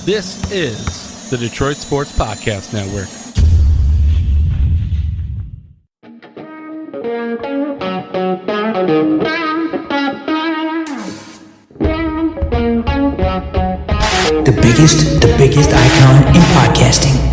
This is the Detroit Sports Podcast Network. The biggest icon in podcasting.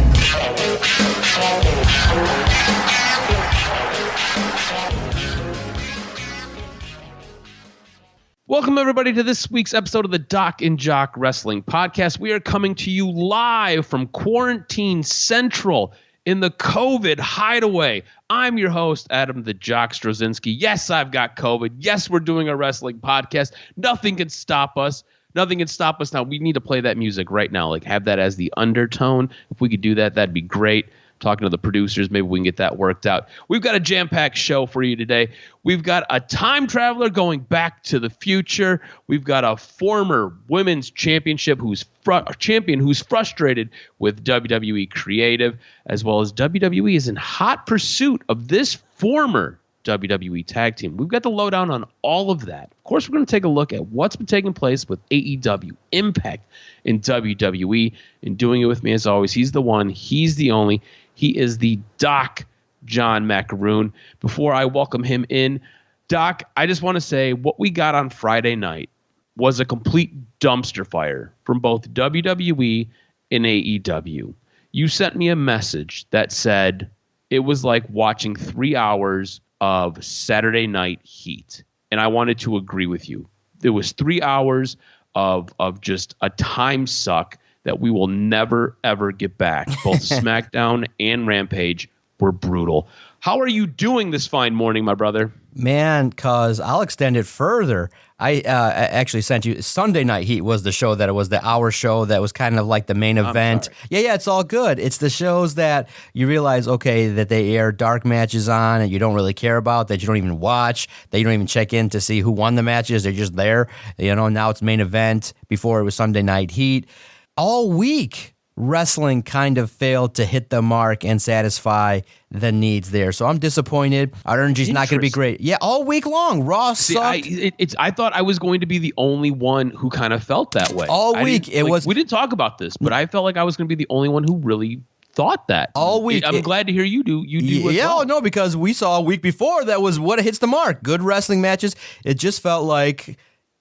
Welcome, everybody, to this week's episode of the DocNJock Wrestling Podcast. We are coming to you live from Quarantine Central in the COVID hideaway. I'm your host, Adam the Jock Strozinski. Yes, I've got COVID. Yes, we're doing a wrestling podcast. Nothing can stop us. Nothing can stop us now. We need to play that music right now. Like, have that as the undertone. If we could do that, that'd be great. Talking to the producers, maybe we can get that worked out. We've got a jam-packed show for you today. We've got a time traveler going back to the future. We've got a former women's championship who's frustrated with WWE creative, as well as WWE is in hot pursuit of this former WWE tag team. We've got the lowdown on all of that. Of course, we're going to take a look at what's been taking place with AEW Impact in WWE. And doing it with me, as always, he's the one, he's the only. He is the Doc John Macaroon. Before I welcome him in, Doc, I just want to say what we got on Friday night was a complete dumpster fire from both WWE and AEW. You sent me a message that said it was like watching 3 hours of Saturday Night Heat. And I wanted to agree with you. It was 3 hours of just a time suck that we will never, ever get back. Both SmackDown and Rampage were brutal. How are you doing this fine morning, my brother? Man, because I'll extend it further. I actually sent you Sunday Night Heat was the show that it was the hour show that was kind of like the main event. Yeah, it's all good. It's the shows that you realize, okay, that they air dark matches on and you don't really care about, that you don't even watch, that you don't even check in to see who won the matches. They're just there. You know, now it's main event. Before it was Sunday Night Heat. All week, wrestling kind of failed to hit the mark and satisfy the needs there. So I'm disappointed. Our energy's not going to be great. Yeah, all week long. Raw sucked. I thought I was going to be the only one who kind of felt that way. All week. We didn't talk about this, but I felt like I was going to be the only one who really thought that. All week. I'm glad to hear you do. No, because we saw a week before that was what hits the mark. Good wrestling matches. It just felt like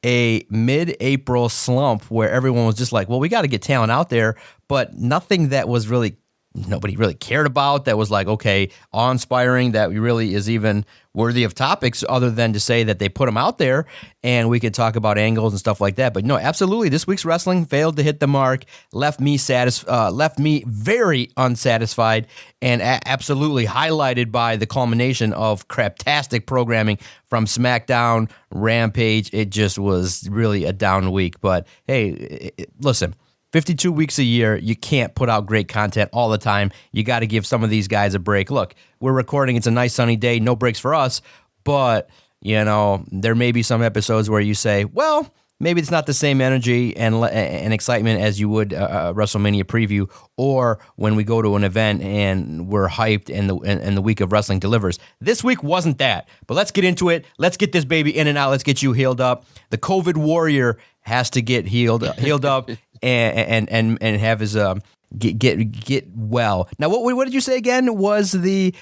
a mid-April slump where everyone was just like, well, we got to get talent out there, but nothing that was really, nobody really cared about, that was like, okay, awe-inspiring, that really is even worthy of topics other than to say that they put them out there and we could talk about angles and stuff like that. But no, absolutely, this week's wrestling failed to hit the mark, left me very unsatisfied, and absolutely highlighted by the culmination of craptastic programming from SmackDown, Rampage. It just was really a down week. But hey, listen, 52 weeks a year, you can't put out great content all the time. You got to give some of these guys a break. Look, we're recording. It's a nice sunny day. No breaks for us. But, you know, there may be some episodes where you say, well, maybe it's not the same energy and excitement as you would a WrestleMania preview, or when we go to an event and we're hyped and the week of wrestling delivers. This week wasn't that. But let's get into it. Let's get this baby in and out. Let's get you healed up. The COVID warrior has to get healed up and have his get well. Now, what did you say again? Was the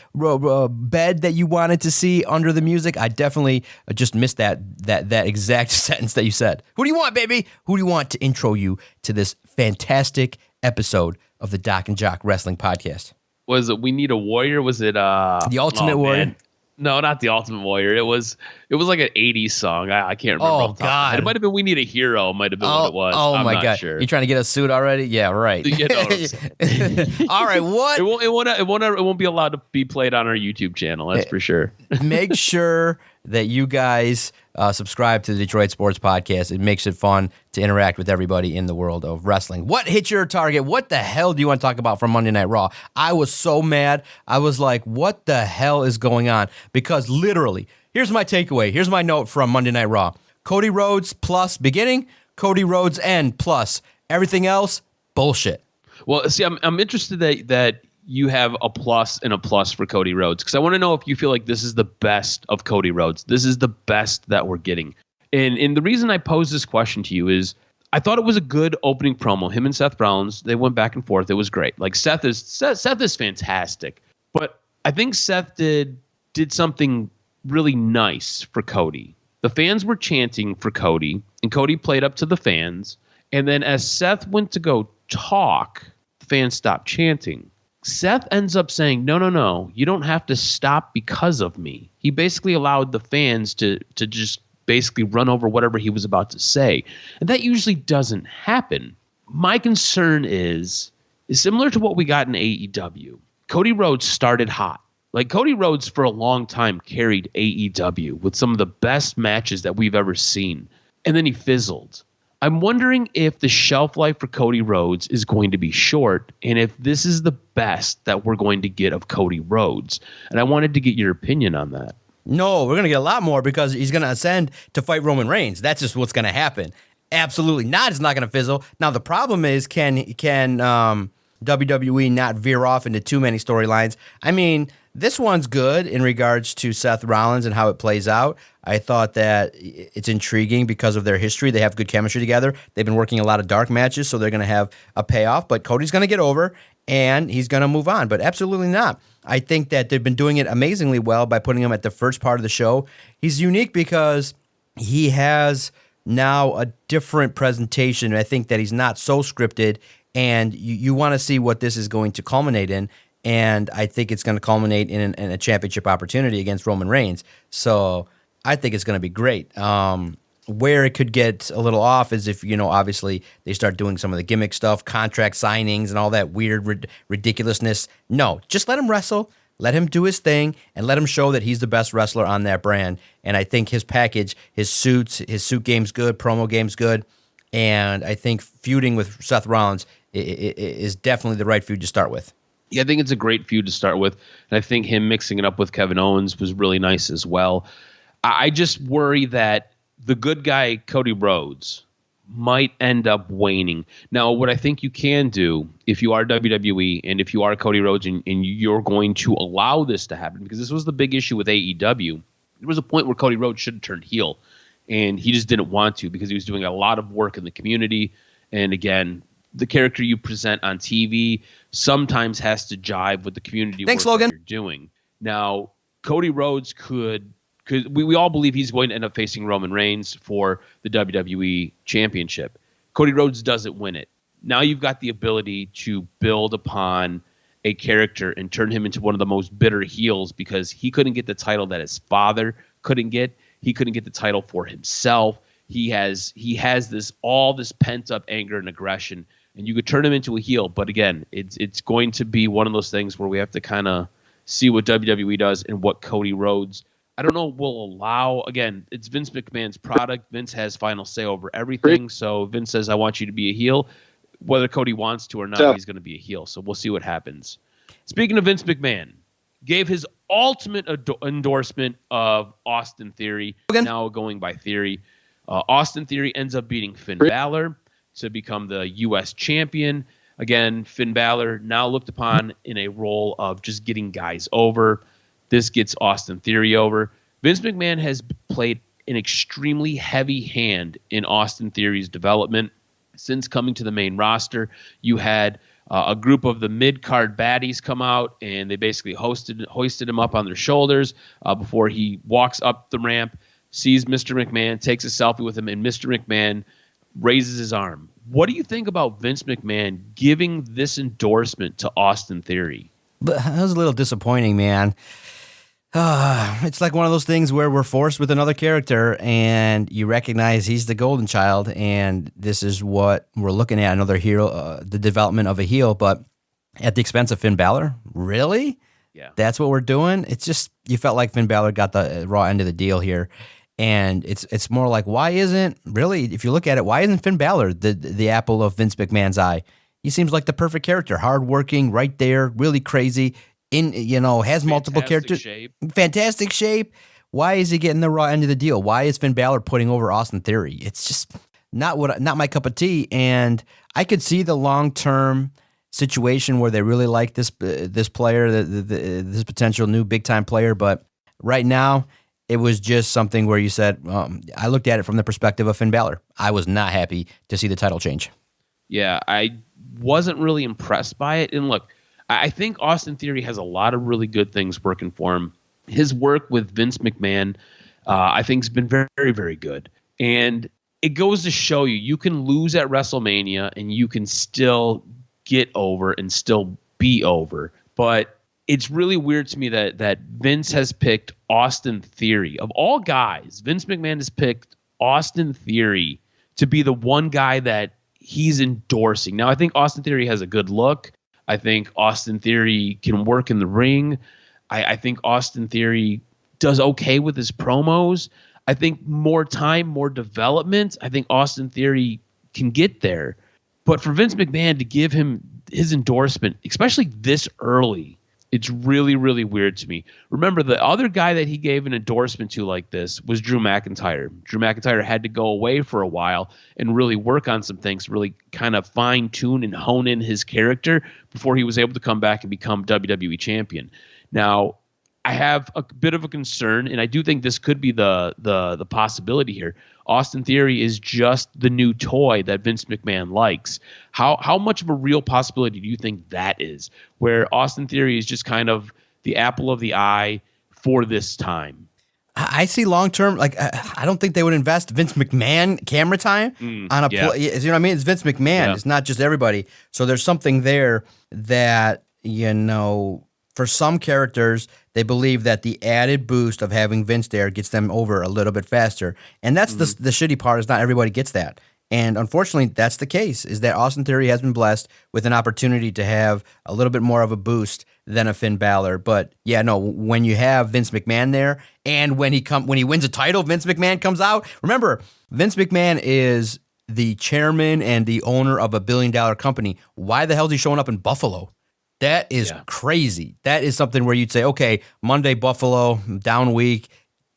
bed that you wanted to see under the music? I definitely just missed that exact sentence that you said. Who do you want, baby? Who do you want to intro you to this fantastic episode of the DocNJock Wrestling Podcast? Was it We Need a Warrior? Was it The Ultimate Warrior? Man. No, not the Ultimate Warrior. It was like an 80s song. I can't remember. Oh, God. It might have been We Need a Hero. Might have been what it was. Oh, my not God. Sure. You trying to get us sued already? Yeah, right. You know what I'm saying. All right, what? It won't be allowed to be played on our YouTube channel. That's for sure. Make sure that you guys subscribe to the Detroit Sports Podcast. It makes it fun to interact with everybody in the world of wrestling. What hit your target? What the hell do you want to talk about from Monday Night Raw? I was so mad. I was like, what the hell is going on? Because literally, here's my takeaway. Here's my note from Monday Night Raw. Cody Rhodes plus beginning, Cody Rhodes end plus. Everything else, bullshit. Well, see, I'm interested that you have a plus and a plus for Cody Rhodes, because I want to know if you feel like this is the best of Cody Rhodes. This is the best that we're getting. And the reason I pose this question to you is I thought it was a good opening promo. Him and Seth Rollins, they went back and forth. It was great. Like Seth is fantastic, but I think Seth did something really nice for Cody. The fans were chanting for Cody, and Cody played up to the fans. And then as Seth went to go talk, the fans stopped chanting. Seth ends up saying, no, you don't have to stop because of me. He basically allowed the fans to just basically run over whatever he was about to say. And that usually doesn't happen. My concern is similar to what we got in AEW. Cody Rhodes started hot. Like Cody Rhodes for a long time carried AEW with some of the best matches that we've ever seen. And then he fizzled. I'm wondering if the shelf life for Cody Rhodes is going to be short and if this is the best that we're going to get of Cody Rhodes. And I wanted to get your opinion on that. No, we're going to get a lot more because he's going to ascend to fight Roman Reigns. That's just what's going to happen. Absolutely not. It's not going to fizzle. Now, the problem is, can WWE not veer off into too many storylines? I mean, this one's good in regards to Seth Rollins and how it plays out. I thought that it's intriguing because of their history. They have good chemistry together. They've been working a lot of dark matches, so they're going to have a payoff. But Cody's going to get over, and he's going to move on. But absolutely not. I think that they've been doing it amazingly well by putting him at the first part of the show. He's unique because he has now a different presentation. I think that he's not so scripted, and you want to see what this is going to culminate in. And I think it's going to culminate in a championship opportunity against Roman Reigns. So I think it's going to be great. Where it could get a little off is if, obviously they start doing some of the gimmick stuff, contract signings and all that weird ridiculousness. No, just let him wrestle, let him do his thing, and let him show that he's the best wrestler on that brand. And I think his package, his suit game's good, promo game's good. And I think feuding with Seth Rollins is definitely the right feud to start with. Yeah, I think it's a great feud to start with. And I think him mixing it up with Kevin Owens was really nice as well. I just worry that the good guy, Cody Rhodes, might end up waning. Now, what I think you can do if you are WWE and if you are Cody Rhodes and you're going to allow this to happen, because this was the big issue with AEW. There was a point where Cody Rhodes should have turned heel, and he just didn't want to because he was doing a lot of work in the community. And again, the character you present on TV sometimes has to jive with the community Thanks, work Logan. that you're doing. Now, Cody Rhodes could we all believe he's going to end up facing Roman Reigns for the WWE Championship. Cody Rhodes doesn't win it. Now you've got the ability to build upon a character and turn him into one of the most bitter heels because he couldn't get the title that his father couldn't get. He couldn't get the title for himself. He has this pent up anger and aggression, and you could turn him into a heel. But again, it's going to be one of those things where we have to kind of see what WWE does and what Cody Rhodes, I don't know, will allow. Again, it's Vince McMahon's product. Vince has final say over everything. So Vince says, I want you to be a heel. Whether Cody wants to or not, he's going to be a heel. So we'll see what happens. Speaking of Vince McMahon, gave his ultimate endorsement of Austin Theory, now going by Theory. Austin Theory ends up beating Finn Balor to become the U.S. champion. Again, Finn Balor now looked upon in a role of just getting guys over. This gets Austin Theory over. Vince McMahon has played an extremely heavy hand in Austin Theory's development since coming to the main roster. You had a group of the mid-card baddies come out, and they basically hoisted him up on their shoulders before he walks up the ramp, sees Mr. McMahon, takes a selfie with him, and Mr. McMahon raises his arm. What do you think about Vince McMahon giving this endorsement to Austin Theory? But that was a little disappointing, man. It's like one of those things where we're forced with another character and you recognize he's the golden child and this is what we're looking at, another hero, the development of a heel, but at the expense of Finn Balor? Really? Yeah. That's what we're doing? It's just, you felt like Finn Balor got the raw end of the deal here. And it's more like, why isn't, really, if you look at it, why isn't Finn Balor the apple of Vince McMahon's eye? He seems like the perfect character, hardworking, right there, really crazy, has multiple characters. Fantastic shape. Why is he getting the raw end of the deal? Why is Finn Balor putting over Austin Theory? It's just not my cup of tea. And I could see the long-term situation where they really like this player, this potential new big-time player. But right now, it was just something where you said, I looked at it from the perspective of Finn Balor. I was not happy to see the title change. Yeah, I wasn't really impressed by it. And look, I think Austin Theory has a lot of really good things working for him. His work with Vince McMahon, I think, has been very, very, very good. And it goes to show you can lose at WrestleMania and you can still get over and still be over. But it's really weird to me that Vince has picked Austin Theory. Of all guys, Vince McMahon has picked Austin Theory to be the one guy that he's endorsing. Now, I think Austin Theory has a good look. I think Austin Theory can work in the ring. I think Austin Theory does okay with his promos. I think more time, more development, I think Austin Theory can get there. But for Vince McMahon to give him his endorsement, especially this early, it's really, really weird to me. Remember, the other guy that he gave an endorsement to like this was Drew McIntyre. Drew McIntyre had to go away for a while and really work on some things, really kind of fine-tune and hone in his character before he was able to come back and become WWE champion. Now, I have a bit of a concern, and I do think this could be the possibility here. Austin Theory is just the new toy that Vince McMahon likes. How much of a real possibility do you think that is, where Austin Theory is just kind of the apple of the eye for this time? I see long term, like I don't think they would invest Vince McMahon camera time on a play. You know what I mean? It's Vince McMahon. Yeah. It's not just everybody. So there's something there that, for some characters, they believe that the added boost of having Vince there gets them over a little bit faster. And that's the shitty part, is not everybody gets that. And unfortunately, that's the case, is that Austin Theory has been blessed with an opportunity to have a little bit more of a boost than a Finn Balor. But yeah, no, when you have Vince McMahon there, and when he wins a title, Vince McMahon comes out. Remember, Vince McMahon is the chairman and the owner of a $1 billion company. Why the hell is he showing up in Buffalo? That is crazy. That is something where you'd say, okay, Monday, Buffalo, down week.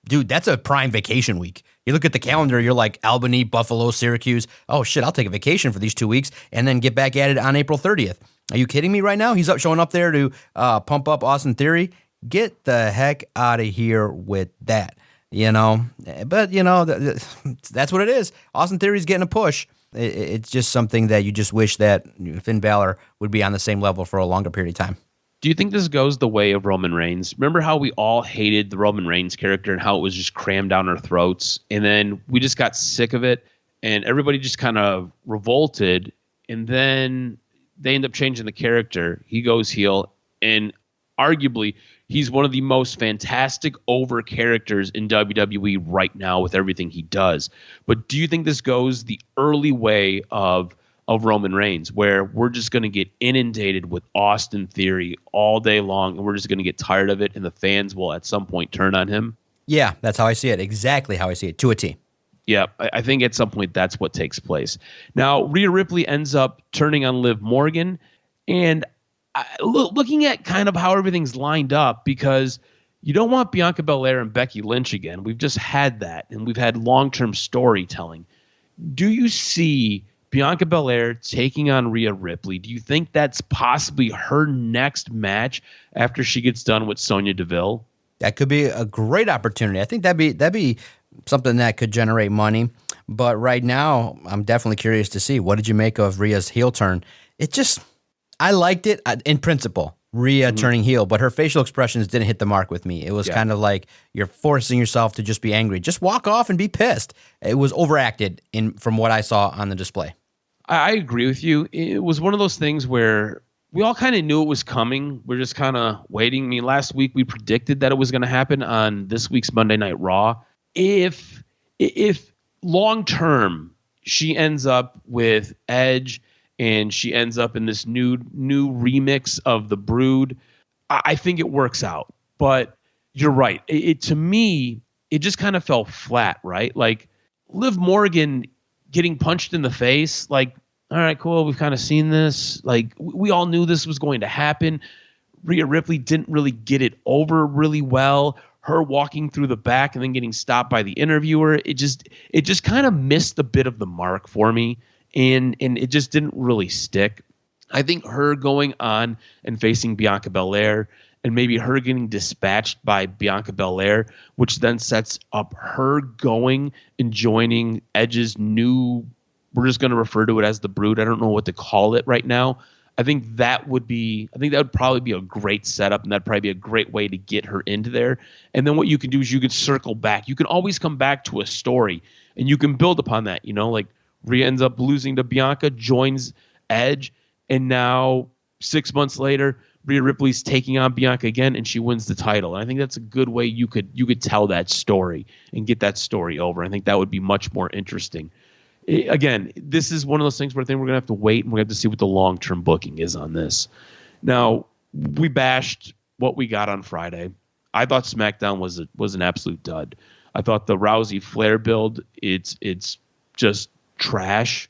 Dude, that's a prime vacation week. You look at the calendar, you're like Albany, Buffalo, Syracuse. Oh, shit, I'll take a vacation for these 2 weeks and then get back at it on April 30th. Are you kidding me right now? He's showing up there to pump up Austin Theory. Get the heck out of here with that, But, that's what it is. Austin Theory's getting a push. It's just something that you just wish that Finn Balor would be on the same level for a longer period of time. Do you think this goes the way of Roman Reigns? Remember how we all hated the Roman Reigns character and how it was just crammed down our throats? And then we just got sick of it and everybody just kind of revolted. And then they end up changing the character. He goes heel, and arguably he's one of the most fantastic over characters in WWE right now with everything he does. But do you think this goes the early way of Roman Reigns, where we're just going to get inundated with Austin Theory all day long, and we're just going to get tired of it, and the fans will at some point turn on him? Yeah, that's how I see it. Exactly how I see it, to a T. Yeah, I think at some point that's what takes place. Now, Rhea Ripley ends up turning on Liv Morgan, and looking at kind of how everything's lined up, because you don't want Bianca Belair and Becky Lynch again. We've just had that, and we've had long-term storytelling. Do you see Bianca Belair taking on Rhea Ripley? Do you think that's possibly her next match after she gets done with Sonya Deville? That could be a great opportunity. I think that'd be something that could generate money. But right now, I'm definitely curious to see, what did you make of Rhea's heel turn? I liked it in principle, Rhea turning heel, but her facial expressions didn't hit the mark with me. It was kind of like you're forcing yourself to just be angry. Just walk off and be pissed. It was overacted from what I saw on the display. I agree with you. It was one of those things where we all kind of knew it was coming. We're just kind of waiting. I mean, last week we predicted that it was going to happen on this week's Monday Night Raw. If long term she ends up with Edge and she ends up in this new remix of The Brood, I think it works out. But you're right. To me, it just kind of fell flat, right? Like Liv Morgan getting punched in the face, like, all right, cool, we've kind of seen this. Like, we all knew this was going to happen. Rhea Ripley didn't really get it over really well. Her walking through the back and then getting stopped by the interviewer, it just kind of missed a bit of the mark for me, and it just didn't really stick. I think her going on and facing Bianca Belair and maybe her getting dispatched by Bianca Belair, which then sets up her going and joining Edge's new, we're just going to refer to it as the Brood. I don't know what to call it right now. I think that would probably be a great setup, and that'd probably be a great way to get her into there. And then what you can do is you can circle back. You can always come back to a story, and you can build upon that. Like Rhea ends up losing to Bianca, joins Edge, and now 6 months later, Rhea Ripley's taking on Bianca again, and she wins the title. And I think that's a good way you could tell that story and get that story over. I think that would be much more interesting. Again, this is one of those things where I think we're going to have to wait, and we're going to have to see what the long-term booking is on this. Now, we bashed what we got on Friday. I thought SmackDown was an absolute dud. I thought the Rousey Flair build, it's just trash.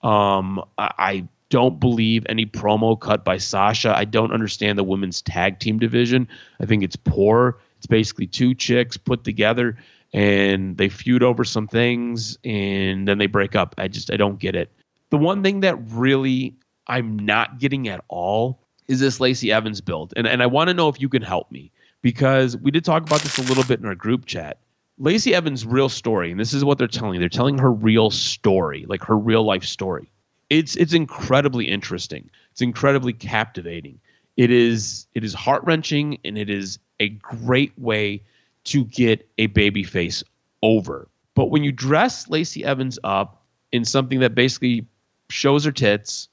I don't believe any promo cut by Sasha. I don't understand the women's tag team division. I think it's poor. It's basically two chicks put together, and they feud over some things, and then they break up. I don't get it. The one thing that really I'm not getting at all is this Lacey Evans build. And I want to know if you can help me, because we did talk about this a little bit in our group chat. Lacey Evans' real story, and this is what they're telling. They're telling her real story, like her real life story. It's incredibly interesting. It's incredibly captivating. It is heart-wrenching, and it is a great way to get a babyface over. But when you dress Lacey Evans up in something that basically shows her tits,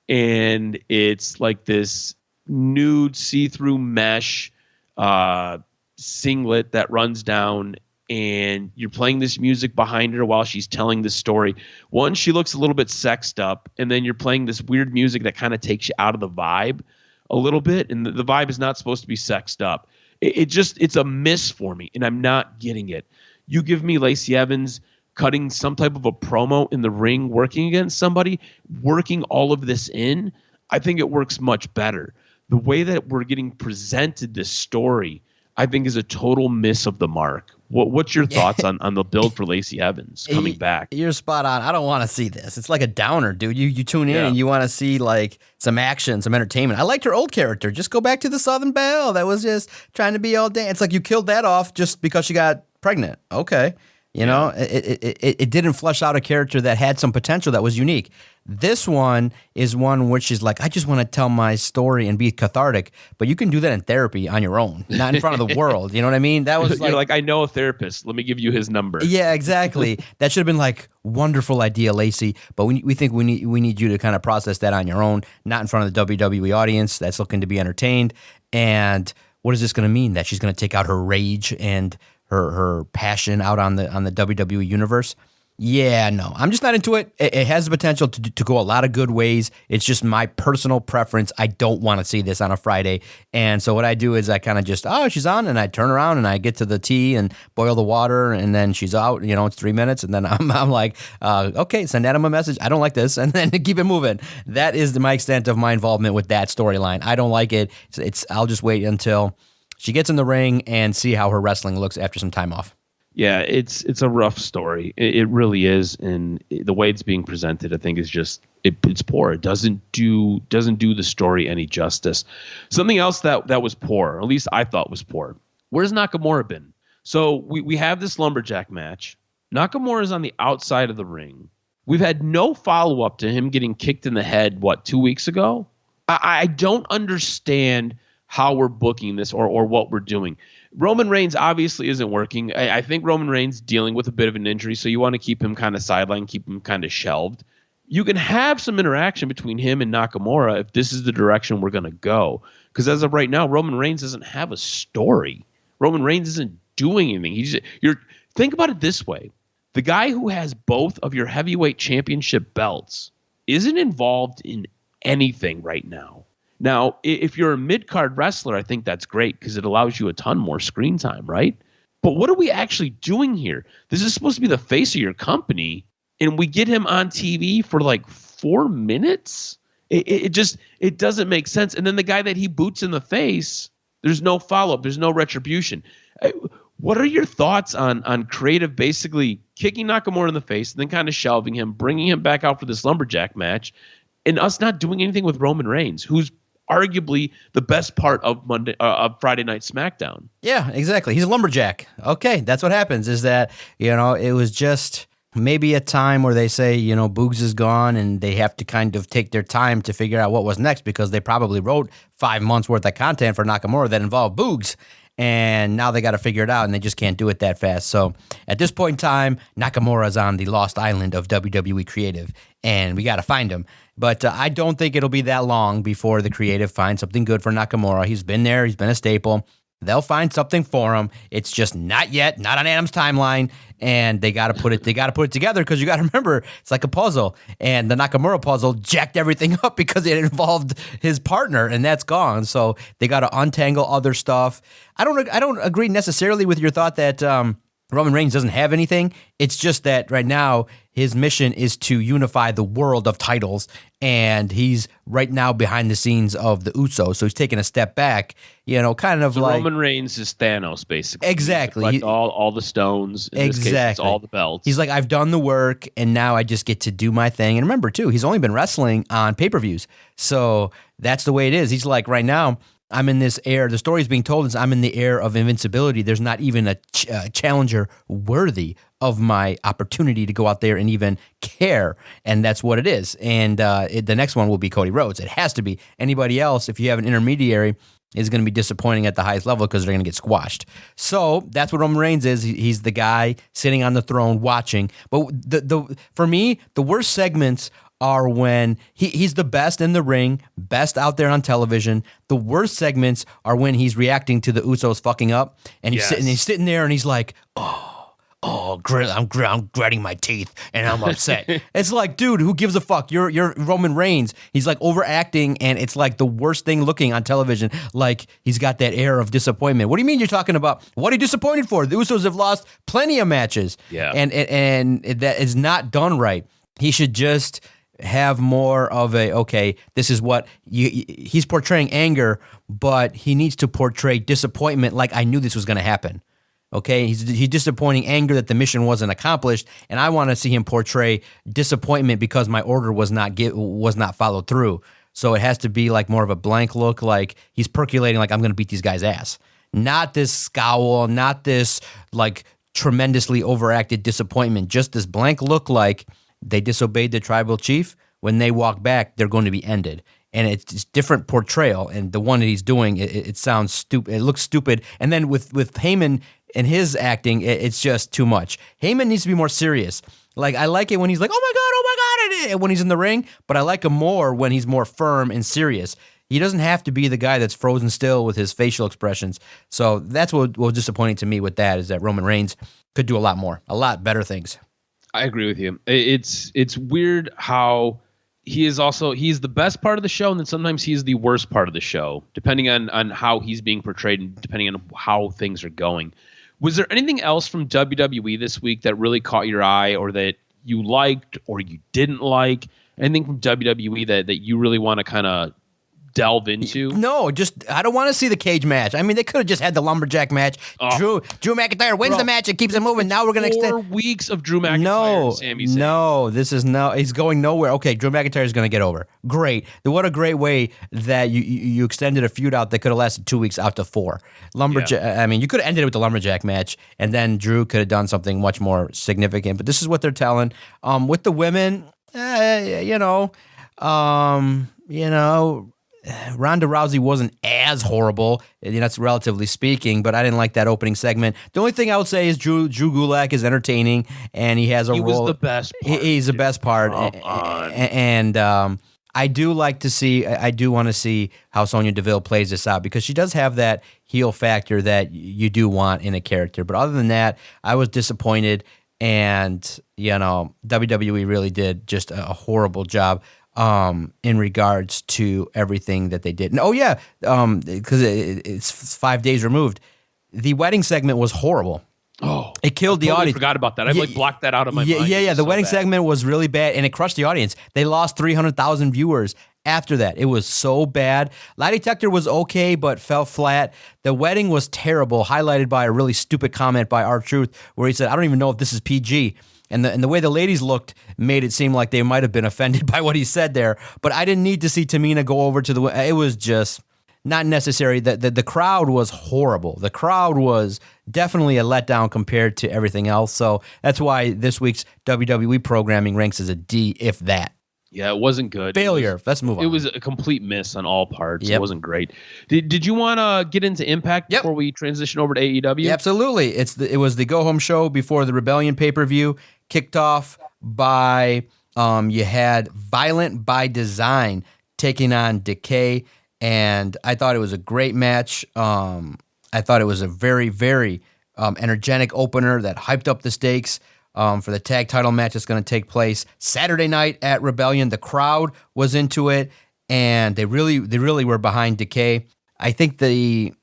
and it's like this nude see-through mesh singlet that runs down, and you're playing this music behind her while she's telling this story. One, she looks a little bit sexed up, and then you're playing this weird music that kind of takes you out of the vibe a little bit, and the vibe is not supposed to be sexed up. It's a miss for me, and I'm not getting it. You give me Lacey Evans cutting some type of a promo in the ring, working against somebody, working all of this in, I think it works much better. The way that we're getting presented this story, I think, is a total miss of the mark. What's your thoughts on the build for Lacey Evans coming back? You're spot on. I don't want to see this. It's like a downer, dude. You tune in and you want to see like some action, some entertainment. I liked her old character. Just go back to the Southern Belle that was just trying to be all day. It's like you killed that off just because she got pregnant. Okay. You know, it didn't flesh out a character that had some potential that was unique. This one is one which is like, I just want to tell my story and be cathartic, but you can do that in therapy on your own, not in front of the world. You know what I mean? That was You're like, I know a therapist. Let me give you his number. Yeah, exactly. That should have been like, wonderful idea, Lacey, but we think we need you to kind of process that on your own, not in front of the WWE audience that's looking to be entertained. And what is this going to mean? That she's going to take out her rage and her passion out on the WWE universe? Yeah, no, I'm just not into it. It has the potential to go a lot of good ways. It's just my personal preference. I don't want to see this on a Friday. And so what I do is I kind of just, she's on, and I turn around and I get to the tea and boil the water, and then she's out, it's 3 minutes. And then I'm like, okay, send Adam a message. I don't like this. And then keep it moving. That is my extent of my involvement with that storyline. I don't like it. I'll just wait until she gets in the ring and see how her wrestling looks after some time off. Yeah, it's a rough story. It really is, and the way it's being presented, I think, is just it's poor. It doesn't do the story any justice. Something else that was poor, or at least I thought was poor. Where's Nakamura been? So we have this lumberjack match. Nakamura is on the outside of the ring. We've had no follow up to him getting kicked in the head. 2 weeks ago? I don't understand how we're booking this or what we're doing. Roman Reigns obviously isn't working. I think Roman Reigns dealing with a bit of an injury, so you want to keep him kind of sidelined, keep him kind of shelved. You can have some interaction between him and Nakamura if this is the direction we're going to go. Because as of right now, Roman Reigns doesn't have a story. Roman Reigns isn't doing anything. Think about it this way. The guy who has both of your heavyweight championship belts isn't involved in anything right now. Now, if you're a mid-card wrestler, I think that's great because it allows you a ton more screen time, right? But what are we actually doing here? This is supposed to be the face of your company, and we get him on TV for like 4 minutes? It doesn't make sense. And then the guy that he boots in the face, there's no follow-up. There's no retribution. What are your thoughts on creative basically kicking Nakamura in the face and then kind of shelving him, bringing him back out for this lumberjack match, and us not doing anything with Roman Reigns, who's arguably the best part of Friday Night SmackDown. Yeah, exactly. He's a lumberjack. Okay, that's what happens is that, it was just maybe a time where they say, Boogs is gone and they have to kind of take their time to figure out what was next because they probably wrote 5 months worth of content for Nakamura that involved Boogs. And now they got to figure it out, and they just can't do it that fast. So at this point in time, Nakamura's on the lost island of WWE Creative, and we got to find him. But I don't think it'll be that long before the Creative finds something good for Nakamura. He's been there. He's been a staple. They'll find something for him. It's just not yet, not on Adam's timeline, and they got to put it together because you got to remember it's like a puzzle, and the Nakamura puzzle jacked everything up because it involved his partner, and that's gone. So they got to untangle other stuff. I don't agree necessarily with your thought that Roman Reigns doesn't have anything. It's just that right now his mission is to unify the world of titles, and he's right now behind the scenes of the Usos, so he's taking a step back, kind of like Roman Reigns is Thanos, basically. Exactly. All the stones. In exactly. This case, it's all the belts. He's like, I've done the work, and now I just get to do my thing. And remember, too, he's only been wrestling on pay-per-views, so that's the way it is. He's like, right now, I'm in this air. The story is being told is I'm in the air of invincibility. There's not even a challenger worthy of my opportunity to go out there and even care. And that's what it is. And the next one will be Cody Rhodes. It has to be. Anybody else, if you have an intermediary, is going to be disappointing at the highest level because they're going to get squashed. So that's what Roman Reigns is. He's the guy sitting on the throne watching. But for me, the worst segments are when he's the best in the ring, best out there on television. The worst segments are when he's reacting to the Usos fucking up, and he's sitting there and he's like, I'm gritting my teeth and I'm upset. It's like, dude, who gives a fuck? You're Roman Reigns. He's like overacting, and it's like the worst thing looking on television. Like he's got that air of disappointment. What do you mean you're talking about? What are you disappointed for? The Usos have lost plenty of matches. Yeah. And that is not done right. He should just have more of this is what he's portraying anger, but he needs to portray disappointment like I knew this was going to happen. Okay, he's disappointing anger that the mission wasn't accomplished, and I want to see him portray disappointment because my order was not followed through. So it has to be like more of a blank look, like he's percolating like I'm going to beat these guys' ass. Not this scowl, not this like tremendously overacted disappointment, just this blank look like they disobeyed the tribal chief. When they walk back, they're going to be ended. And it's different portrayal, and the one that he's doing, it sounds stupid. It looks stupid. And then with Heyman and his acting, it's just too much. Heyman needs to be more serious. Like, I like it when he's like, oh my God, when he's in the ring, but I like him more when he's more firm and serious. He doesn't have to be the guy that's frozen still with his facial expressions. So that's what was disappointing to me with that, is that Roman Reigns could do a lot more, a lot better things. I agree with you. It's weird how he's the best part of the show, and then sometimes he's the worst part of the show, depending on how he's being portrayed and depending on how things are going. Was there anything else from WWE this week that really caught your eye, or that you liked or you didn't like? Anything from WWE that you really want to kind of delve into? No, just I don't want to see the cage match. I mean, they could have just had the lumberjack match. Drew McIntyre wins the match and keeps it moving. Now we're going to extend 4 weeks of Drew McIntyre and Sami Zayn. No, he's going nowhere. Okay, Drew McIntyre is going to get over. Great. What a great way that you extended a feud out that could have lasted 2 weeks out to 4. Lumberjack. Yeah. I mean, you could have ended it with the lumberjack match, and then Drew could have done something much more significant. But this is what they're telling. With the women, Ronda Rousey wasn't as horrible. That's relatively speaking, but I didn't like that opening segment. The only thing I would say is Drew Gulak is entertaining, and he has a role. He was the best part. He's the best part. And I do want to see how Sonya Deville plays this out, because she does have that heel factor that you do want in a character. But other than that, I was disappointed, and WWE really did just a horrible job in regards to everything that they did. And because it's 5 days removed, the wedding segment was horrible. Oh, it killed the audience. I forgot about that. I blocked that out of my mind. Yeah. The wedding segment was really bad, and it crushed the audience. They lost 300,000 viewers After that, it was so bad. Lie Detector was okay, but fell flat. The wedding was terrible, highlighted by a really stupid comment by R-Truth, where he said, I don't even know if this is PG. And the way the ladies looked made it seem like they might have been offended by what he said there. But I didn't need to see Tamina go over to the... It was just not necessary. The crowd was horrible. The crowd was definitely a letdown compared to everything else. So that's why this week's WWE programming ranks as a D, if that. Yeah, it wasn't good. Failure. Let's move on. It was a complete miss on all parts. Yep. It wasn't great. Did you want to get into Impact before we transition over to AEW? Yeah, absolutely. It was the go-home show before the Rebellion pay-per-view, kicked off by you had Violent by Design taking on Decay, and I thought it was a great match. I thought it was a very, very energetic opener that hyped up the stakes. For the tag title match that's going to take place Saturday night at Rebellion. The crowd was into it, and they really were behind Decay. I think they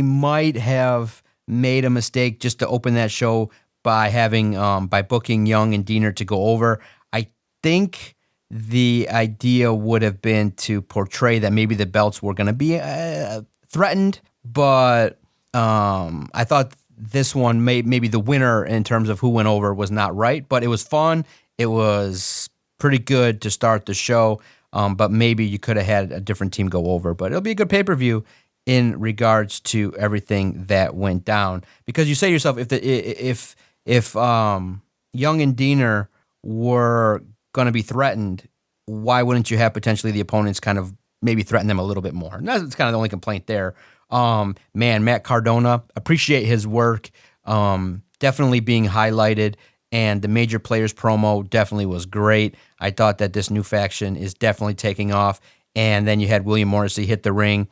might have made a mistake just to open that show by booking Young and Diener to go over. I think the idea would have been to portray that maybe the belts were going to be threatened, but I thought this one, maybe the winner in terms of who went over was not right, but it was fun. It was pretty good to start the show, but maybe you could have had a different team go over. But it'll be a good pay-per-view in regards to everything that went down. Because you say to yourself, if Young and Diener were going to be threatened, why wouldn't you have potentially the opponents kind of maybe threaten them a little bit more? And that's kind of the only complaint there. Matt Cardona, appreciate his work, definitely being highlighted, and the Major Players promo definitely was great. I thought that this new faction is definitely taking off, and then you had William Morrissey hit the ring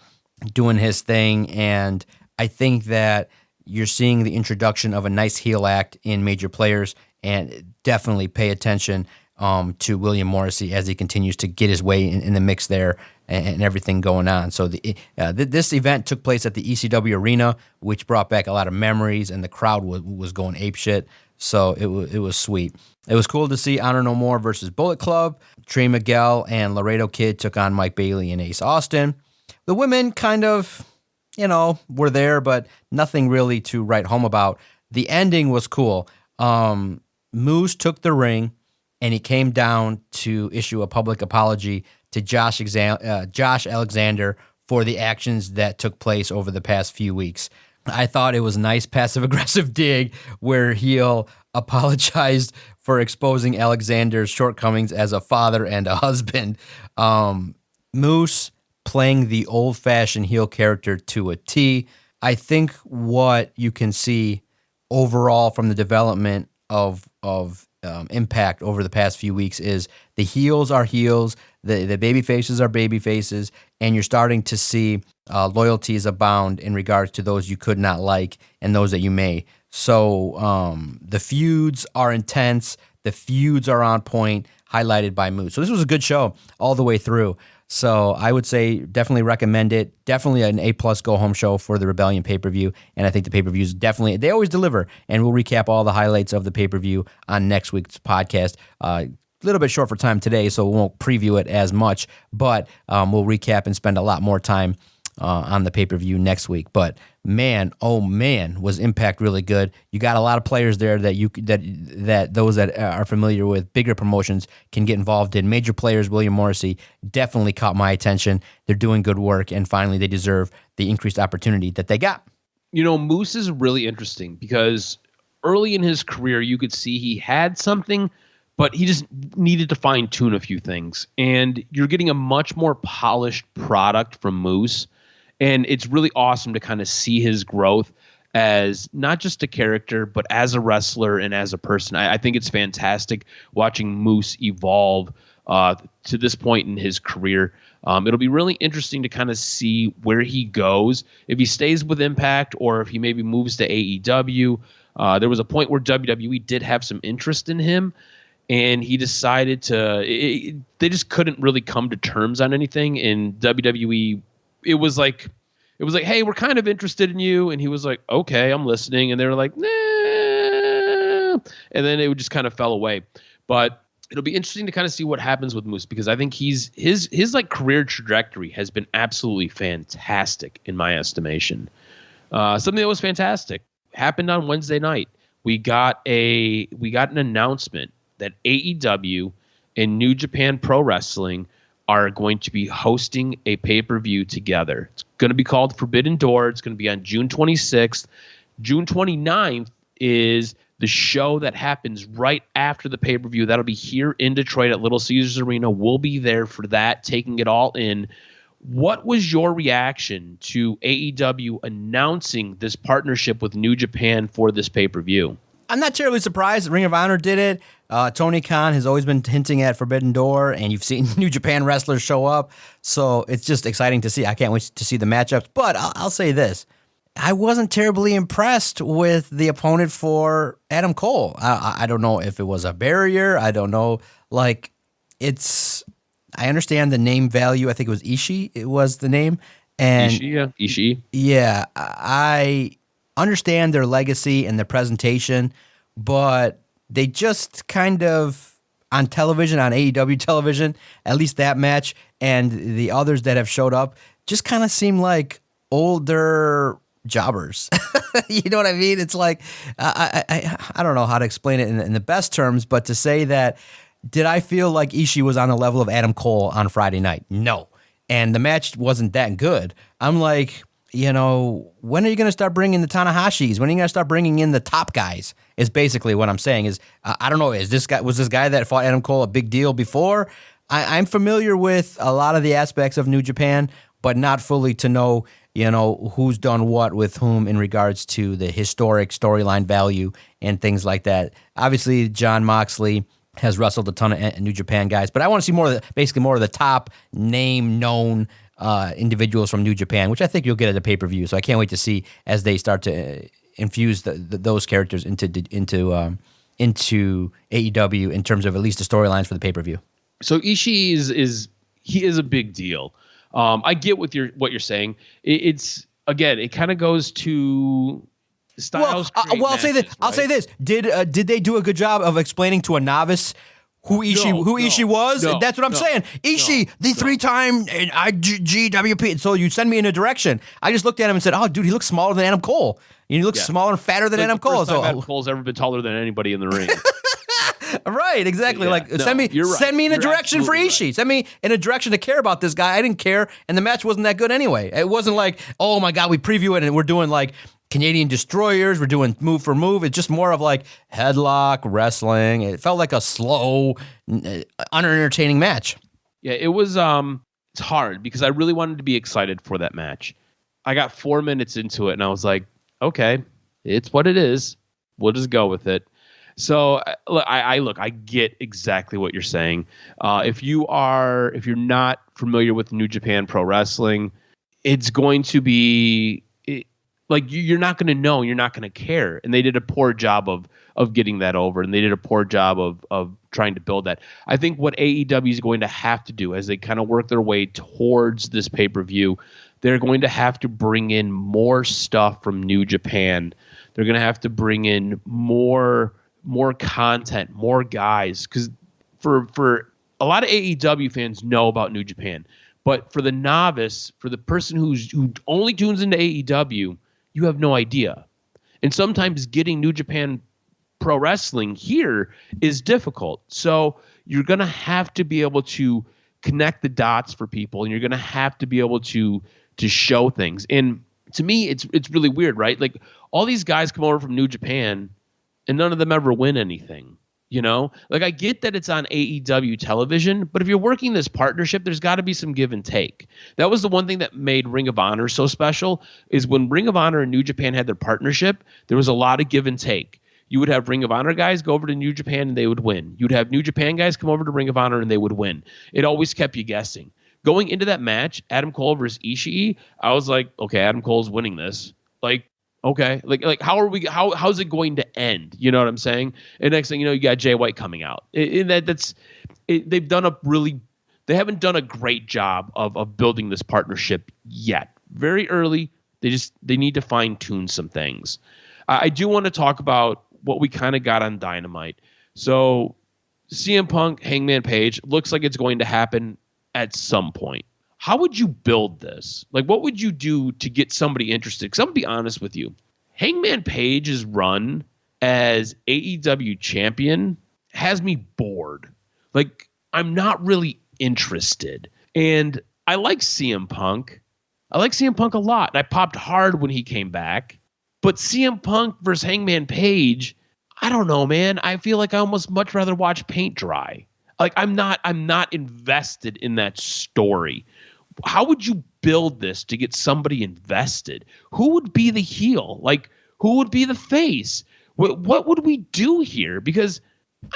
doing his thing, and I think that you're seeing the introduction of a nice heel act in Major Players, and definitely pay attention to William Morrissey as he continues to get his way in the mix there and everything going on. So this event took place at the ECW Arena, which brought back a lot of memories, and the crowd was going apeshit. So it was sweet. It was cool to see Honor No More versus Bullet Club. Trey Miguel and Laredo Kid took on Mike Bailey and Ace Austin. The women kind of, were there, but nothing really to write home about. The ending was cool. Moose took the ring, and he came down to issue a public apology to Josh Alexander for the actions that took place over the past few weeks. I thought it was a nice passive-aggressive dig where heel apologized for exposing Alexander's shortcomings as a father and a husband. Moose playing the old-fashioned heel character to a T. I think what you can see overall from the development of Impact over the past few weeks is the heels are heels, the baby faces are baby faces, and you're starting to see loyalties abound in regards to those you could not like and those that you may. So the feuds are intense, the feuds are on point, highlighted by Moose. So this was a good show all the way through. So I would say definitely recommend it. Definitely an A+ go-home show for the Rebellion pay-per-view. And I think the pay-per-views definitely, they always deliver. And we'll recap all the highlights of the pay-per-view on next week's podcast. A little bit short for time today, so we won't preview it as much. But we'll recap and spend a lot more time on the pay-per-view next week. But man, oh man, was Impact really good. You got a lot of players there that those that are familiar with bigger promotions can get involved in. Major Players, William Morrissey, definitely caught my attention. They're doing good work, and finally they deserve the increased opportunity that they got. Moose is really interesting because early in his career, you could see he had something, but he just needed to fine-tune a few things. And you're getting a much more polished product from Moose. And it's really awesome to kind of see his growth as not just a character, but as a wrestler and as a person. I think it's fantastic watching Moose evolve to this point in his career. It'll be really interesting to kind of see where he goes, if he stays with Impact or if he maybe moves to AEW. There was a point where WWE did have some interest in him, and he decided they just couldn't really come to terms on anything. And WWE, it was like, hey, we're kind of interested in you. And he was like, okay, I'm listening. And they were like, nah. And then it just kind of fell away. But it'll be interesting to kind of see what happens with Moose, because I think his like career trajectory has been absolutely fantastic in my estimation. Something that was fantastic happened on Wednesday night. We got an announcement that AEW and New Japan Pro Wrestling are going to be hosting a pay-per-view together. It's going to be called Forbidden Door. It's going to be on June 26th. June 29th is the show that happens right after the pay-per-view. That'll be here in Detroit at Little Caesars Arena. We'll be there for that, taking it all in. What was your reaction to AEW announcing this partnership with New Japan for this pay-per-view? I'm not terribly surprised. Ring of Honor did it. Tony Khan has always been hinting at Forbidden Door, and you've seen New Japan wrestlers show up. So it's just exciting to see. I can't wait to see the matchups. But I'll say this. I wasn't terribly impressed with the opponent for Adam Cole. I don't know if it was a barrier. I don't know. Like, I understand the name value. I think it was Ishii. It was the name. And Ishii. Yeah, I understand their legacy and their presentation, but they just kind of, on television, on AEW television, at least that match, and the others that have showed up, just kind of seem like older jobbers. You know what I mean? It's like, I don't know how to explain it in the best terms, but to say that, did I feel like Ishii was on the level of Adam Cole on Friday night? No. And the match wasn't that good. I'm like, when are you going to start bringing the Tanahashis? When are you going to start bringing in the top guys? Is basically what I'm saying. Is I don't know. Was this guy that fought Adam Cole a big deal before? I'm familiar with a lot of the aspects of New Japan, but not fully to know, who's done what with whom in regards to the historic storyline value and things like that. Obviously, Jon Moxley has wrestled a ton of New Japan guys, but I want to see more of the top name known individuals from New Japan, which I think you'll get at the pay-per-view. So I can't wait to see as they start to infuse those characters into AEW in terms of at least the storylines for the pay-per-view. So Ishii is a big deal. I get what you're saying. It kind of goes to styles. I'll say this. Right? I'll say this. Did they do a good job of explaining to a novice who Ishii was? No, that's what I'm saying. Ishii, the 3-time IWGP. And so you send me in a direction. I just looked at him and said, "Oh, dude, he looks smaller than Adam Cole. He looks smaller and fatter than Adam Cole." So Adam Cole's ever been taller than anybody in the ring. Right, exactly. Send me in a direction for Ishii. Right. Send me in a direction to care about this guy. I didn't care, and the match wasn't that good anyway. It wasn't like, oh my God, we preview it and we're doing like Canadian destroyers. We're doing move for move. It's just more of like headlock wrestling. It felt like a slow, unentertaining match. Yeah, it was. It's hard because I really wanted to be excited for that match. I got 4 minutes into it and I was like, okay, it's what it is. We'll just go with it. So I get exactly what you're saying. If you're not familiar with New Japan Pro Wrestling, it's going to be you're not going to know, you're not going to care. And they did a poor job of getting that over, and they did a poor job of trying to build that. I think what AEW is going to have to do as they kind of work their way towards this pay-per-view, they're going to have to bring in more stuff from New Japan. They're going to have to bring in more content, more guys, because for a lot of AEW fans know about New Japan, but for the novice, for the person who only tunes into AEW, you have no idea. And sometimes getting New Japan Pro Wrestling here is difficult. So you're going to have to be able to connect the dots for people, and you're going to have to be able to show things. And to me, it's really weird, right? Like, all these guys come over from New Japan and none of them ever win anything, Like, I get that it's on AEW television, but if you're working this partnership, there's got to be some give and take. That was the one thing that made Ring of Honor so special, is when Ring of Honor and New Japan had their partnership, there was a lot of give and take. You would have Ring of Honor guys go over to New Japan and they would win. You'd have New Japan guys come over to Ring of Honor and they would win. It always kept you guessing. Going into that match, Adam Cole versus Ishii, I was like, okay, Adam Cole's winning this. Like, okay, like how's it going to end? You know what I'm saying? And next thing you know, you got Jay White coming out. They haven't done a great job of building this partnership yet. Very early. They need to fine tune some things. I do want to talk about what we kind of got on Dynamite. So CM Punk Hangman Page looks like it's going to happen at some point. How would you build this? Like, what would you do to get somebody interested? Because I'm going to be honest with you. Hangman Page's run as AEW champion has me bored. Like, I'm not really interested. And I like CM Punk. I like CM Punk a lot. And I popped hard when he came back. But CM Punk versus Hangman Page, I don't know, man. I feel like I almost much rather watch paint dry. Like, I'm not invested in that story. How would you build this to get somebody invested? Who would be the heel? Like, who would be the face? What would we do here? Because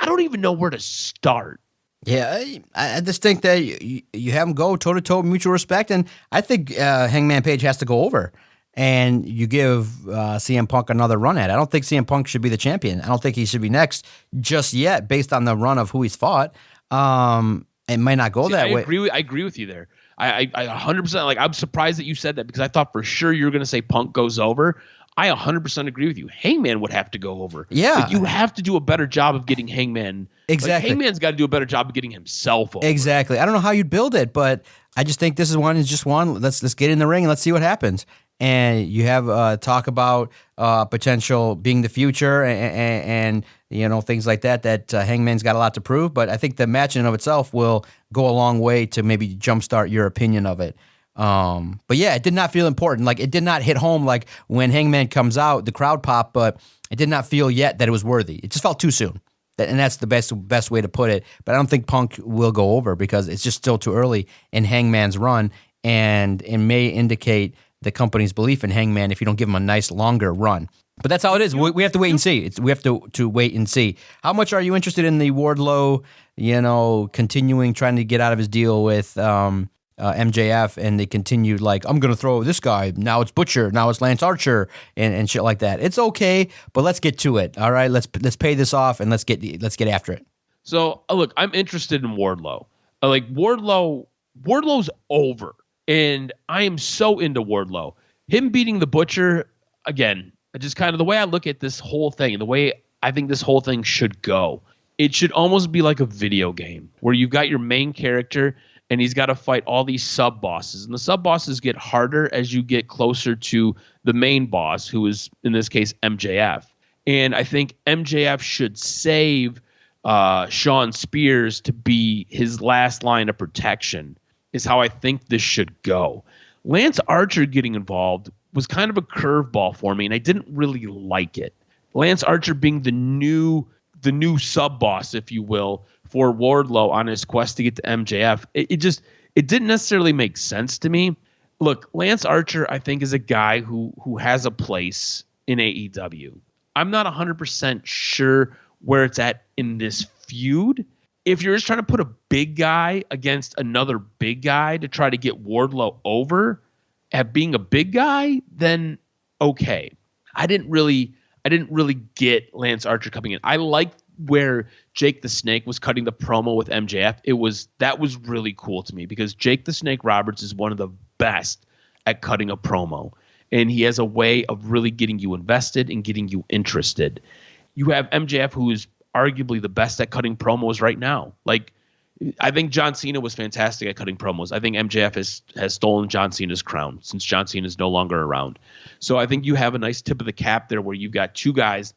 I don't even know where to start. Yeah, I just think that you have them go toe-to-toe, mutual respect, and I think Hangman Page has to go over, and you give CM Punk another run at it. I don't think CM Punk should be the champion. I don't think he should be next just yet, based on the run of who he's fought. It might not go that way. I agree with you there. I 100%, like, I'm surprised that you said that because I thought for sure you were going to say Punk goes over. I 100% agree with you. Hangman would have to go over. Yeah. Like, you have to do a better job of getting Hangman. Exactly. Like, Hangman's got to do a better job of getting himself over. Exactly. I don't know how you'd build it, but I just think this is just one. Let's get in the ring and let's see what happens. And you have talk about potential being the future and you know, things like that Hangman's got a lot to prove. But I think the match in and of itself will go a long way to maybe jumpstart your opinion of it. But yeah, it did not feel important. Like, it did not hit home like when Hangman comes out, the crowd pop, but it did not feel yet that it was worthy. It just felt too soon. And that's the best way to put it. But I don't think Punk will go over because it's just still too early in Hangman's run, and it may indicate the company's belief in Hangman if you don't give him a nice longer run. But that's how it is. We have to wait and see. We have to wait and see. How much are you interested in the Wardlow, continuing trying to get out of his deal with MJF, and they continued like, I'm going to throw this guy. Now it's Butcher. Now it's Lance Archer and shit like that. It's okay, but let's get to it. All right, let's pay this off and let's get after it. So look, I'm interested in Wardlow. Wardlow's over, and I am so into Wardlow. Him beating the Butcher again. Just kind of the way I look at this whole thing, and the way I think this whole thing should go. It should almost be like a video game where you've got your main character and he's got to fight all these sub bosses. And the sub bosses get harder as you get closer to the main boss, who is, in this case, MJF. And I think MJF should save Sean Spears to be his last line of protection, is how I think this should go. Lance Archer getting involved was kind of a curveball for me, and I didn't really like it. Lance Archer being the new sub boss, if you will, for Wardlow on his quest to get to MJF. It didn't necessarily make sense to me. Look, Lance Archer, I think, is a guy who has a place in AEW. I'm not 100% sure where it's at in this feud. If you're just trying to put a big guy against another big guy to try to get Wardlow over at being a big guy, then okay. I didn't really get Lance Archer coming in. I liked where Jake the Snake was cutting the promo with MJF. That was really cool to me because Jake the Snake Roberts is one of the best at cutting a promo, and he has a way of really getting you invested and getting you interested. You have MJF, who is arguably the best at cutting promos right now. Like, I think John Cena was fantastic at cutting promos. I think MJF has stolen John Cena's crown since John Cena is no longer around. So I think you have a nice tip of the cap there where you've got two guys,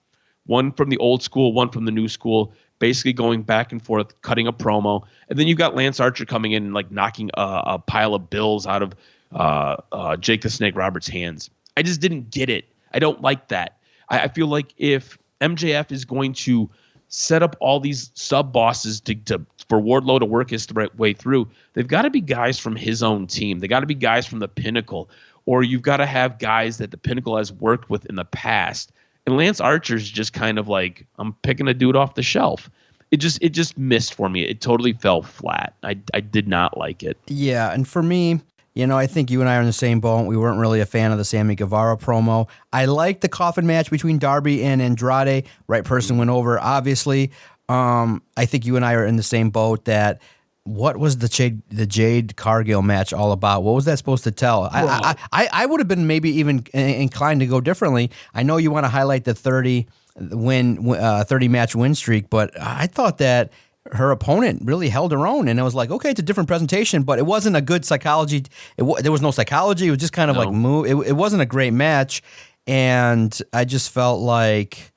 one from the old school, one from the new school, basically going back and forth, cutting a promo. And then you've got Lance Archer coming in and like knocking a pile of bills out of Jake the Snake Roberts' hands. I just didn't get it. I don't like that. I feel like if MJF is going to set up all these sub bosses for Wardlow to work his way through, they've got to be guys from his own team. They got to be guys from the Pinnacle, or you've got to have guys that the Pinnacle has worked with in the past. And Lance Archer's just kind of like, I'm picking a dude off the shelf. It just missed for me. It totally fell flat. I did not like it. Yeah, and for me, I think you and I are in the same boat. We weren't really a fan of the Sammy Guevara promo. I liked the coffin match between Darby and Andrade. Right person went over, obviously. I think you and I are in the same boat that what was the Jade Cargill match all about? What was that supposed to tell? I would have been maybe even inclined to go differently. I know you want to highlight the 30 match win streak, but I thought that her opponent really held her own, and it was like, okay, it's a different presentation, but it wasn't a good psychology. There was no psychology. It was just kind of like move. It wasn't a great match, and I just felt like,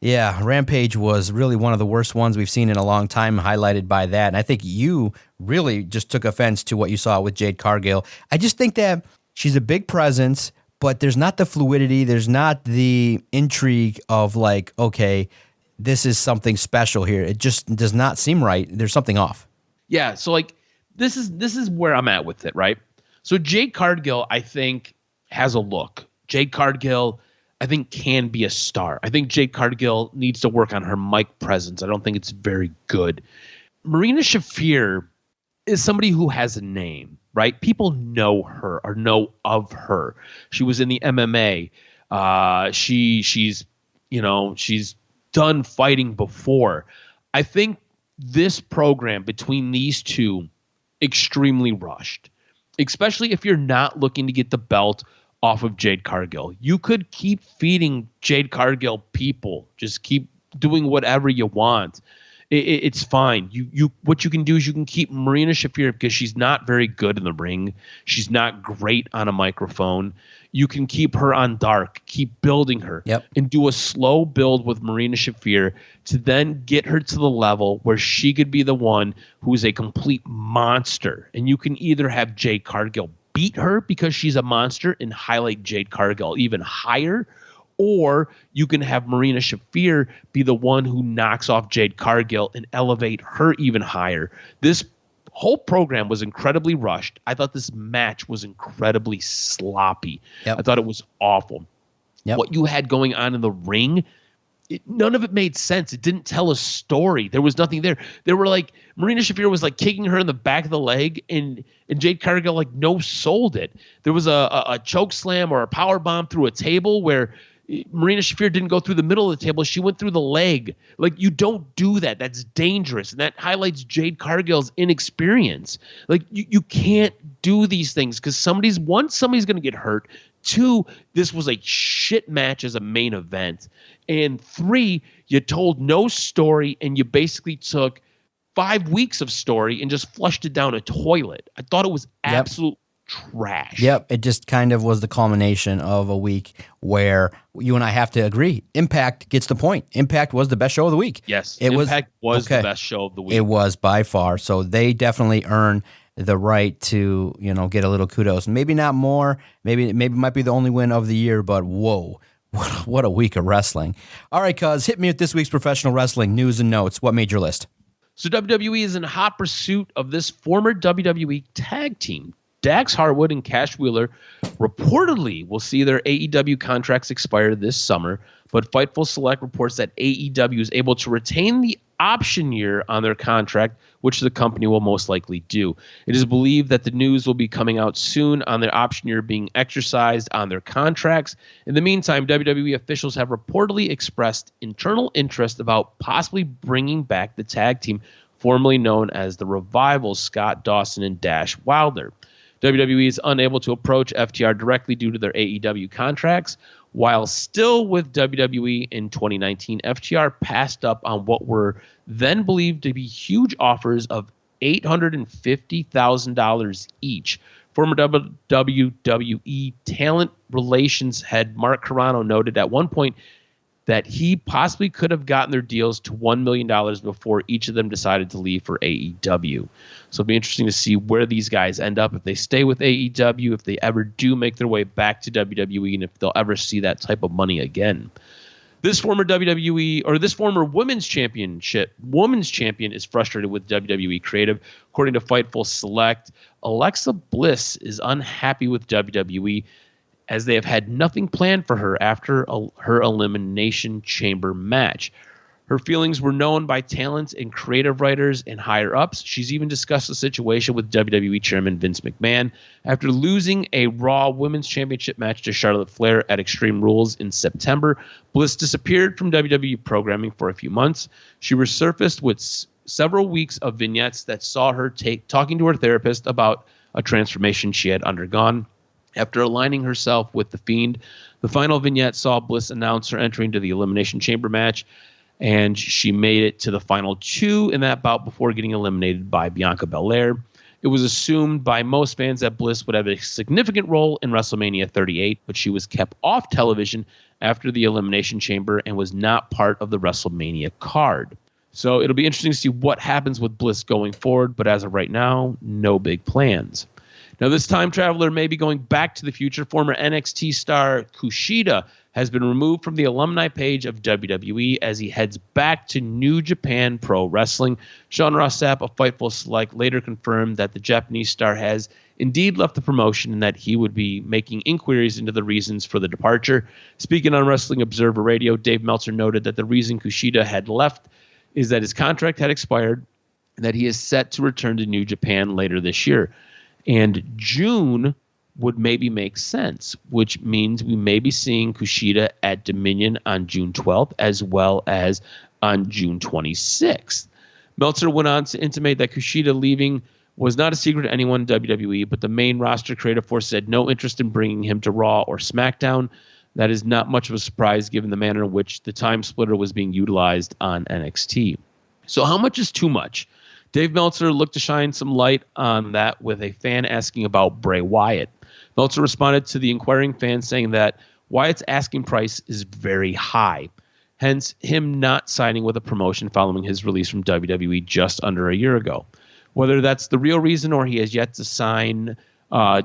yeah, Rampage was really one of the worst ones we've seen in a long time, highlighted by that. And I think you really just took offense to what you saw with Jade Cargill. I just think that she's a big presence, but there's not the fluidity. There's not the intrigue of like, okay, this is something special here. It just does not seem right. There's something off. Yeah. So like, this is where I'm at with it, right? So Jade Cargill, I think, has a look. Jade Cargill, I think, can be a star. I think Jade Cargill needs to work on her mic presence. I don't think it's very good. Marina Shafir is somebody who has a name, right? People know her or know of her. She was in the MMA. She's done fighting before. I think this program between these two, extremely rushed, especially if you're not looking to get the belt off of Jade Cargill. You could keep feeding Jade Cargill people. Just keep doing whatever you want. It's fine. What you can do is you can keep Marina Shafir because she's not very good in the ring. She's not great on a microphone. You can keep her on dark, keep building her, and do a slow build with Marina Shafir to then get her to the level where she could be the one who is a complete monster. And you can either have Jade Cargill beat her because she's a monster and highlight Jade Cargill even higher, or you can have Marina Shafir be the one who knocks off Jade Cargill and elevate her even higher. This whole program was incredibly rushed. I thought this match was incredibly sloppy. I thought it was awful. What you had going on in the ring, none of it made sense. It didn't tell a story. There was nothing there. There were like, Marina Shafir was like kicking her in the back of the leg, and Jade Cargill like no-sold it. There was a choke slam or a power bomb through a table where Marina Shafir didn't go through the middle of the table. She went through the leg. Like, you don't do that. That's dangerous. And that highlights Jade Cargill's inexperience. Like, you can't do these things because somebody's going to get hurt. 2, this was a shit match as a main event. And 3, you told no story and you basically took 5 weeks of story and just flushed it down a toilet. I thought it was absolute trash. It just kind of was the culmination of a week where you and I have to agree. Impact gets the point. Impact was the best show of the week. Yes, Impact was the best show of the week. It was by far. So they definitely earn the right to, get a little kudos. Maybe not more. Maybe it might be the only win of the year, but whoa. What a week of wrestling. All right, cuz, hit me with this week's professional wrestling news and notes. What made your list? So WWE is in hot pursuit of this former WWE tag team. Dax Harwood and Cash Wheeler reportedly will see their AEW contracts expire this summer, but Fightful Select reports that AEW is able to retain the option year on their contract, which the company will most likely do. It is believed that the news will be coming out soon on their option year being exercised on their contracts. In the meantime, WWE officials have reportedly expressed internal interest about possibly bringing back the tag team formerly known as the Revival, Scott Dawson and Dash Wilder. WWE is unable to approach FTR directly due to their AEW contracts. While still with WWE in 2019, FTR passed up on what were then believed to be huge offers of $850,000 each. Former WWE talent relations head Mark Carrano noted at one point that he possibly could have gotten their deals to $1 million before each of them decided to leave for AEW. So it'll be interesting to see where these guys end up, if they stay with AEW, if they ever do make their way back to WWE, and if they'll ever see that type of money again. This former women's champion is frustrated with WWE creative. According to Fightful Select, Alexa Bliss is unhappy with WWE as they have had nothing planned for her after her Elimination Chamber match. Her feelings were known by talent and creative writers and higher-ups. She's even discussed the situation with WWE Chairman Vince McMahon. After losing a Raw Women's Championship match to Charlotte Flair at Extreme Rules in September, Bliss disappeared from WWE programming for a few months. She resurfaced with several weeks of vignettes that saw her talking to her therapist about a transformation she had undergone. After aligning herself with The Fiend, the final vignette saw Bliss announce her entry into the Elimination Chamber match and she made it to the final 2 in that bout before getting eliminated by Bianca Belair. It was assumed by most fans that Bliss would have a significant role in WrestleMania 38, but she was kept off television after the Elimination Chamber and was not part of the WrestleMania card. So it'll be interesting to see what happens with Bliss going forward, but as of right now, no big plans. Now, this time traveler may be going back to the future. Former NXT star Kushida has been removed from the alumni page of WWE as he heads back to New Japan Pro Wrestling. Sean Ross Sapp of Fightful Select later confirmed that the Japanese star has indeed left the promotion and that he would be making inquiries into the reasons for the departure. Speaking on Wrestling Observer Radio, Dave Meltzer noted that the reason Kushida had left is that his contract had expired and that he is set to return to New Japan later this year. And June would maybe make sense, which means we may be seeing Kushida at Dominion on June 12th as well as on June 26th. Meltzer went on to intimate that Kushida leaving was not a secret to anyone in WWE, but the main roster creative force had no interest in bringing him to Raw or SmackDown. That is not much of a surprise given the manner in which the time splitter was being utilized on NXT. So how much is too much? Dave Meltzer looked to shine some light on that with a fan asking about Bray Wyatt. Meltzer responded to the inquiring fan saying that Wyatt's asking price is very high, hence him not signing with a promotion following his release from WWE just under a year ago. Whether that's the real reason or he has yet to sign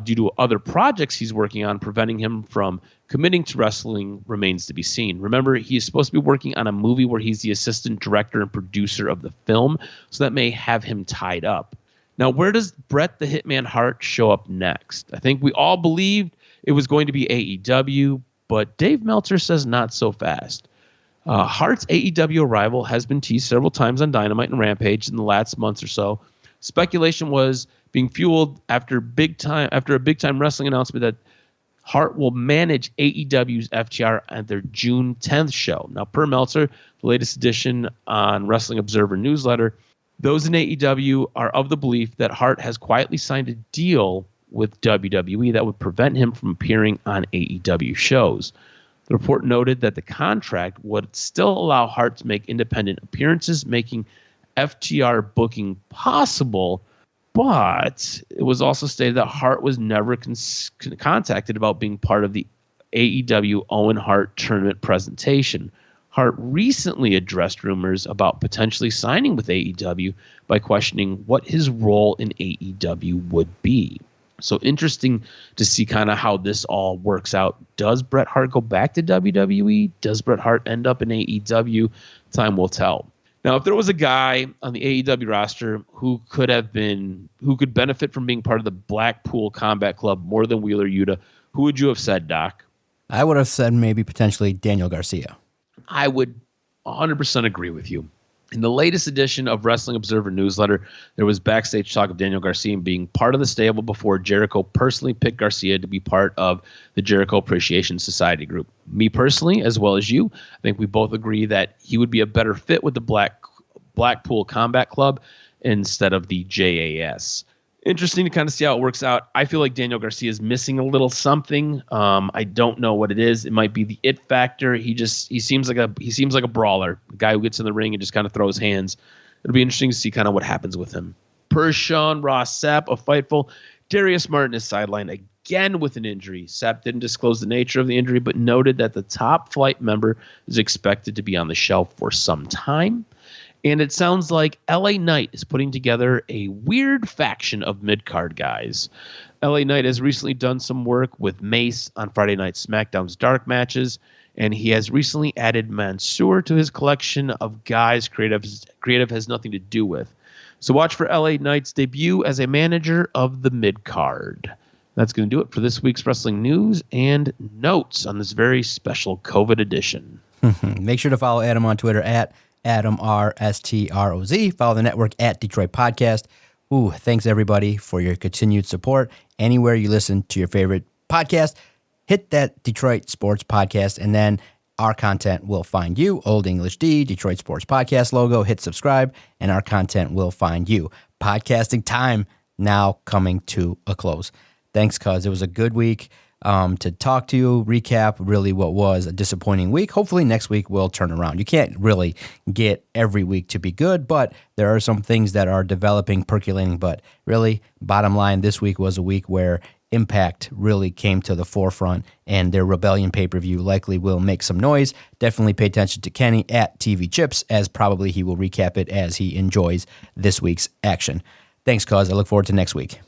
due to other projects he's working on preventing him from committing to wrestling remains to be seen. Remember, he is supposed to be working on a movie where he's the assistant director and producer of the film, so that may have him tied up. Now, where does Bret the Hitman Hart show up next? I think we all believed it was going to be AEW, but Dave Meltzer says not so fast. Hart's AEW arrival has been teased several times on Dynamite and Rampage in the last months or so. Speculation was being fueled after a big time wrestling announcement that Hart will manage AEW's FTR at their June 10th show. Now, per Meltzer, the latest edition on Wrestling Observer newsletter, those in AEW are of the belief that Hart has quietly signed a deal with WWE that would prevent him from appearing on AEW shows. The report noted that the contract would still allow Hart to make independent appearances, making FTR booking possible, but it was also stated that Hart was never contacted about being part of the AEW Owen Hart tournament presentation. Hart recently addressed rumors about potentially signing with AEW by questioning what his role in AEW would be. So interesting to see kind of how this all works out. Does Bret Hart go back to WWE? Does Bret Hart end up in AEW? Time will tell. Now, if there was a guy on the AEW roster who could benefit from being part of the Blackpool Combat Club more than Wheeler Yuta, who would you have said, Doc? I would have said maybe potentially Daniel Garcia. I would 100% agree with you. In the latest edition of Wrestling Observer newsletter, there was backstage talk of Daniel Garcia being part of the stable before Jericho personally picked Garcia to be part of the Jericho Appreciation Society group. Me personally, as well as you, I think we both agree that he would be a better fit with the Blackpool Combat Club instead of the JAS. Interesting to kind of see how it works out. I feel like Daniel Garcia is missing a little something. I don't know what it is. It might be the it factor. He seems like a brawler, a guy who gets in the ring and just kind of throws hands. It'll be interesting to see kind of what happens with him. Per Sean Ross Sapp of Fightful, Darius Martin is sidelined again with an injury. Sapp didn't disclose the nature of the injury, but noted that the top flight member is expected to be on the shelf for some time. And it sounds like LA Knight is putting together a weird faction of mid-card guys. LA Knight has recently done some work with Mace on Friday Night SmackDown's dark matches, and he has recently added Mansoor to his collection of guys creative has nothing to do with. So watch for LA Knight's debut as a manager of the mid-card. That's going to do it for this week's wrestling news and notes on this very special COVID edition. Make sure to follow Adam on Twitter at Adam RSTROZ. Follow the network at Detroit Podcast. Thanks everybody for your continued support. Anywhere you listen to your favorite podcast, hit that Detroit Sports Podcast, and then our content will find you. Old English D, Detroit Sports Podcast logo. Hit subscribe, and our content will find you. Podcasting time now coming to a close. Thanks, cuz. It was a good week. to talk to you, recap really what was a disappointing week. Hopefully next week will turn around. You can't really get every week to be good, but there are some things that are developing, percolating. But really, bottom line, this week was a week where Impact really came to the forefront, and their Rebellion pay-per-view likely will make some noise. Definitely pay attention to Kenny at TV Chips, as probably he will recap it as he enjoys this week's action. Thanks, cuz. I look forward to next week.